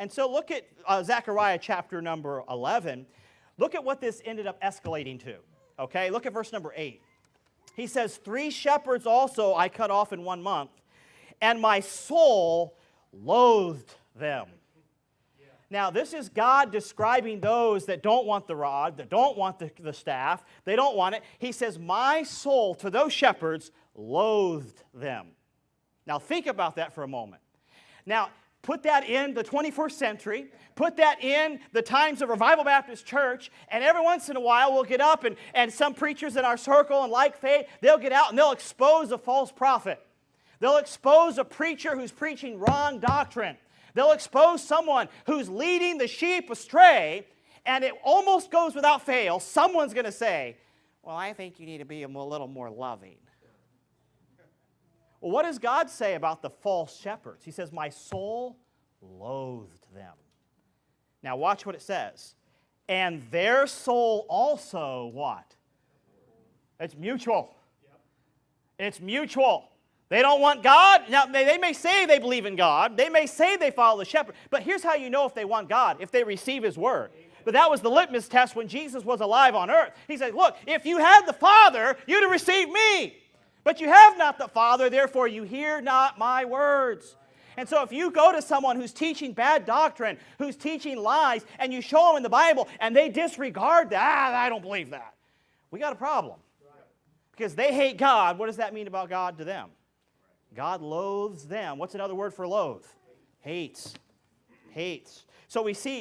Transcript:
And so look at Zechariah chapter number 11. Look at what this ended up escalating to. Okay, look at verse number 8. He says, 3 shepherds also I cut off in 1 month, and my soul loathed them. Now, this is God describing those that don't want the rod, that don't want the staff, they don't want it. He says, my soul, to those shepherds, loathed them. Now, think about that for a moment. Now, put that in the 21st century, put that in the times of Revival Baptist Church, and every once in a while we'll get up and some preachers in our circle and like faith, they'll get out and they'll expose a false prophet. They'll expose a preacher who's preaching wrong doctrine. They'll expose someone who's leading the sheep astray, and it almost goes without fail. Someone's going to say, well, I think you need to be a little more loving. Well, what does God say about the false shepherds? He says, my soul loathed them. Now watch what it says. And their soul also what? It's mutual. It's mutual. They don't want God. Now, they may say they believe in God. They may say they follow the shepherd. But here's how you know if they want God, if they receive His Word. But that was the litmus test when Jesus was alive on earth. He said, look, if you had the Father, you'd have received me. But you have not the Father, therefore you hear not my words. And so if you go to someone who's teaching bad doctrine, who's teaching lies, and you show them in the Bible, and they disregard that, I don't believe that, we got a problem. Because they hate God. What does that mean about God to them? God loathes them. What's another word for loathe? Hates. Hates. So we see